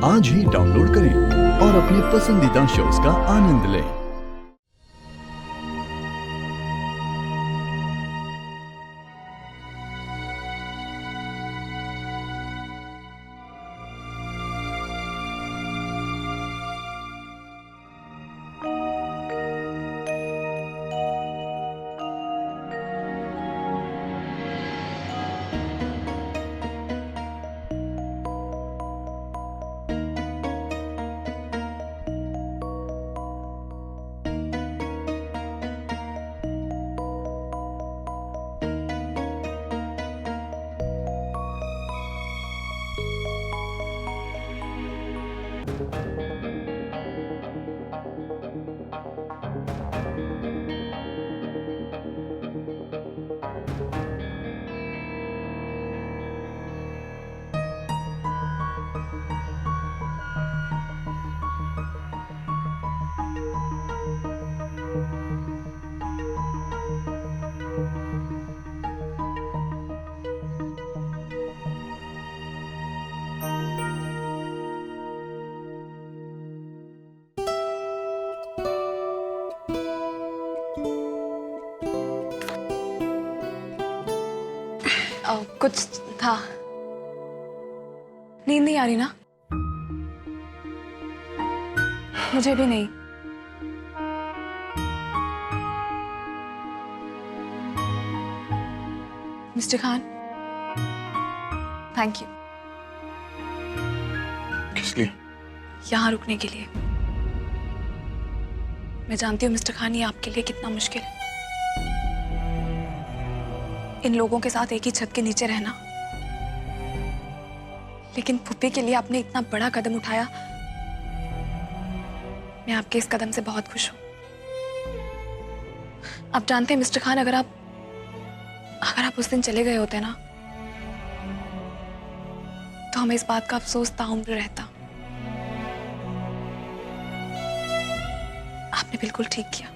आज ही डाउनलोड करें और अपने पसंदीदा शोज का आनंद लें। कुछ था। नींद नहीं आ रही ना? मुझे भी नहीं। Mister Khan, thank you. किस लिए? यहाँ रुकने के लिए। मैं जानती हूँ मिस्टर खान, ये आपके लिए कितना मुश्किल है। इन लोगों के साथ एक ही छत के नीचे रहना, लेकिन फुप्पी के लिए आपने इतना बड़ा कदम उठाया। मैं आपके इस कदम से बहुत खुश हूं। आप जानते हैं मिस्टर खान, अगर आप उस दिन चले गए होते ना, तो हमें इस बात का अफसोस ताउम्र रहता। आपने बिल्कुल ठीक किया,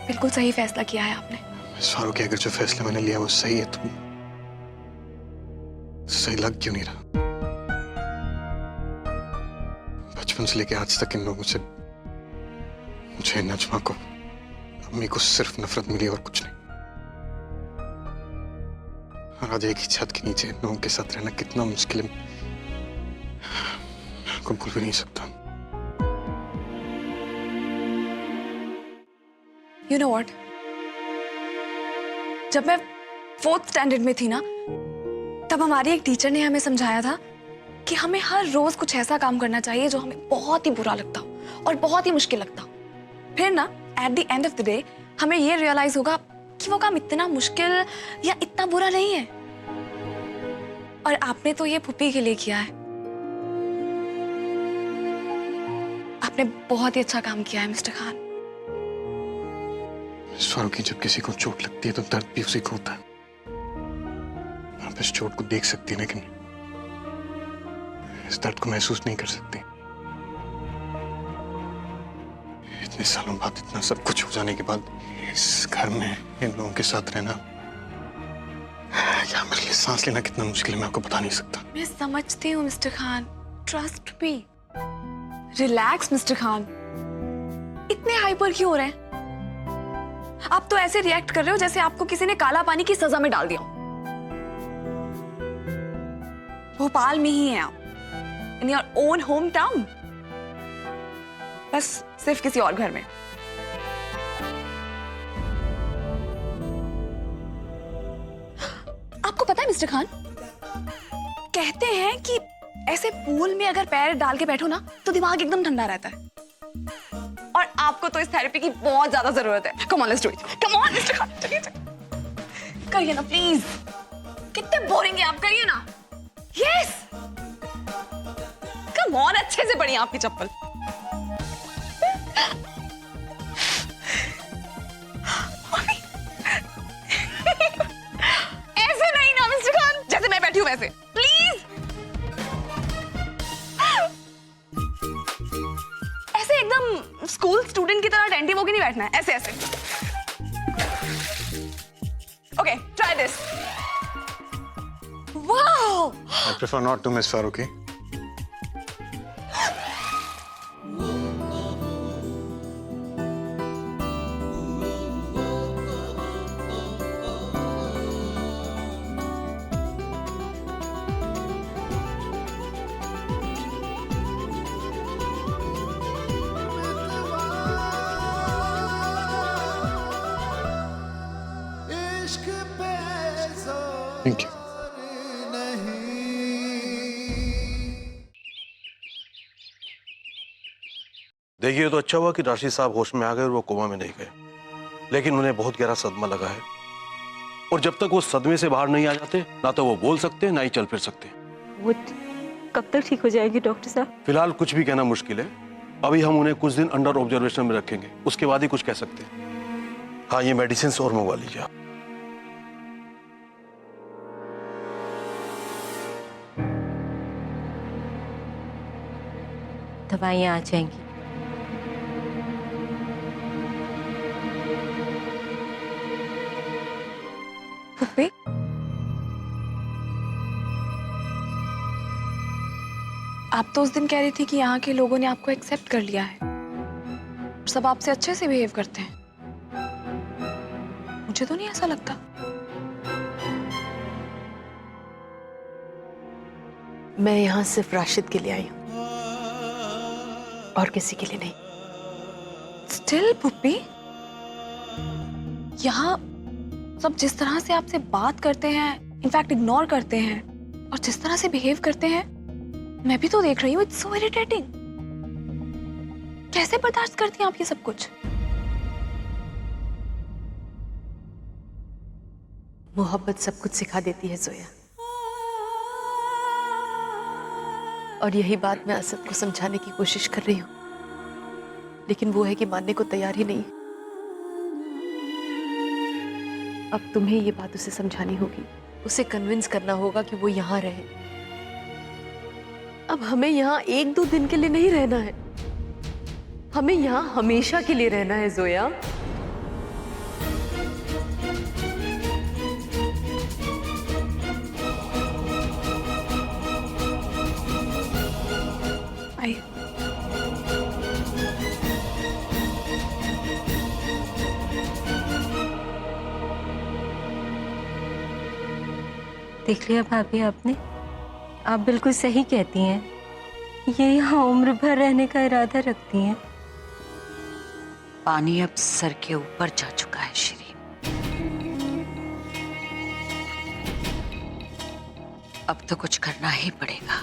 बिल्कुल सही फैसला किया है आपने। सारू के अगर जो फैसला मैंने लिया वो सही है तो सही लग क्यों नहीं रहा? बचपन से लेके आज तक इन लोगों से मुझे, नजमा को, अम्मी को सिर्फ नफरत मिली और कुछ नहीं। और आज एक ही छत के नीचे इन लोगों के साथ रहना कितना मुश्किल है, मैं भूल भी नहीं सकता। You know what? जब मैं 4th स्टैंडर्ड में थी ना, तब हमारी एक टीचर ने हमें समझाया था कि हमें हर रोज कुछ ऐसा काम करना चाहिए जो हमें बहुत ही बुरा लगता हो और बहुत ही मुश्किल लगता हो। फिर ना at the end of the day हमें ये रियलाइज होगा कि वो काम इतना मुश्किल या इतना बुरा नहीं है। और आपने तो ये फुप्पी के लिए किया है। आपने बहुत ही अच्छा काम किया है मिस्टर खान। स्वरों की जब किसी को चोट लगती है तो दर्द भी उसी को होता है। आप इस चोट को देख सकती हैं लेकिन इस दर्द को महसूस नहीं कर सकती। इतने सालों बाद, इतना सब कुछ हो जाने के बाद इस घर में इन लोगों के साथ रहना, या मेरे लिए सांस लेना कितना मुश्किल है मैं आपको बता नहीं सकता। मैं समझती हूँ mister Khan, trust me. Relax mister Khan, इतने हाइपर क्यों हो रहे हैं? आप तो ऐसे रिएक्ट कर रहे हो जैसे आपको किसी ने काला पानी की सजा में डाल दिया। भोपाल में ही हैं आप, in your own home town, बस सिर्फ किसी और घर में। आपको पता है मिस्टर खान, कहते हैं कि ऐसे पूल में अगर पैर डाल के बैठो ना तो दिमाग एकदम ठंडा रहता है। और आपको तो इस थेरेपी की बहुत ज्यादा जरूरत है। Come on let's do it. Come on mister Khan, चलिए करिए ना प्लीज। कितने बोरिंग है आप, करिए ना। यस कम ऑन, अच्छे से पढ़िए आपकी चप्पल। ऐसे नहीं ना मिस्टर खान, जैसे मैं बैठी हूं वैसे, प्लीज। ऐसे एकदम स्कूल स्टूडेंट की तरह अटेंटिव होके नहीं बैठना है, ऐसे ऐसे। Okay, try this. Wow, I prefer not to, Miss Faruqi. Thank you. देखिए, तो अच्छा हुआ कि राशिद साहब होश में आ गए और वो कोमा में नहीं गए, लेकिन उन्हें बहुत गहरा सदमा लगा है और जब तक वो सदमे से बाहर नहीं आ जाते, ना तो वो बोल सकते ना ही चल फिर सकते। वो कब तक ठीक हो जाएगी डॉक्टर साहब? फिलहाल कुछ भी कहना मुश्किल है। अभी हम उन्हें कुछ दिन अंडर ऑब्जर्वेशन में रखेंगे, उसके बाद ही कुछ कह सकते हैं। हाँ, ये मेडिसिन और मंगवा लीजिए आप। दवाइयाँ आ जाएंगी। पुप्पी, आप तो उस दिन कह रही थी कि यहाँ के लोगों ने आपको एक्सेप्ट कर लिया है, सब आपसे अच्छे से बिहेव करते हैं। मुझे तो नहीं ऐसा लगता। मैं यहाँ सिर्फ राशिद के लिए आई हूँ और किसी के लिए नहीं। स्टिल पुप्पी, यहाँ सब जिस तरह से आपसे बात करते हैं, इनफैक्ट इग्नोर करते हैं, और जिस तरह से बिहेव करते हैं, मैं भी तो देख रही हूँ। It's so irritating. कैसे बर्दाश्त करती हैं आप ये सब कुछ? मोहब्बत सब कुछ सिखा देती है जोया, और यही बात मैं असद को समझाने की कोशिश कर रही हूँ, लेकिन वो है कि मानने को तैयार ही नहीं। अब तुम्हें ये बात उसे समझानी होगी, उसे कन्विंस करना होगा कि वो यहाँ रहे। अब हमें यहाँ 1-2 दिन के लिए नहीं रहना है, हमें यहाँ हमेशा के लिए रहना है जोया। आइए। देख लिया भाभी आपने, आप बिल्कुल सही कहती हैं। ये यहाँ उम्र भर रहने का इरादा रखती हैं। पानी अब सर के ऊपर जा चुका है श्री। अब तो कुछ करना ही पड़ेगा।